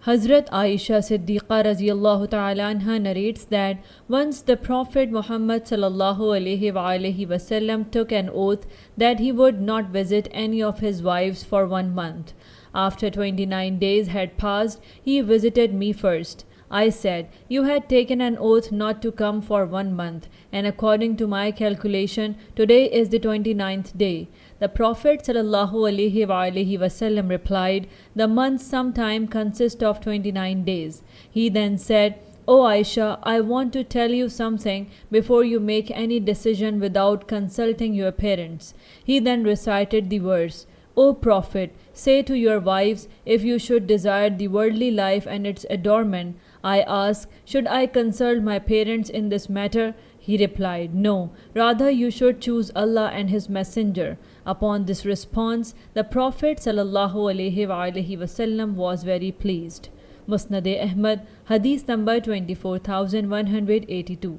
Hazrat Aisha Siddiqa Raziyallahu Ta'ala Anha narrates that once the Prophet Mohammad S.A.W. took an oath that he would not visit any of his wives for 1 month. After 29 days had passed, he visited me first. I said, "You had taken an oath not to come for 1 month, and according to my calculation, today is the 29th day. The Prophet ﷺ replied, "The month sometime consists of 29 days. He then said, "O Aisha, I want to tell you something before you make any decision without consulting your parents." He then recited the verse, "O Prophet, say to your wives, if you should desire the worldly life and its adornment." I asked, "Should I consult my parents in this matter?" He replied, "No, rather you should choose Allah and His Messenger." Upon this response, the Prophet ﷺ was very pleased. Musnad Ahmad Hadith number 24182.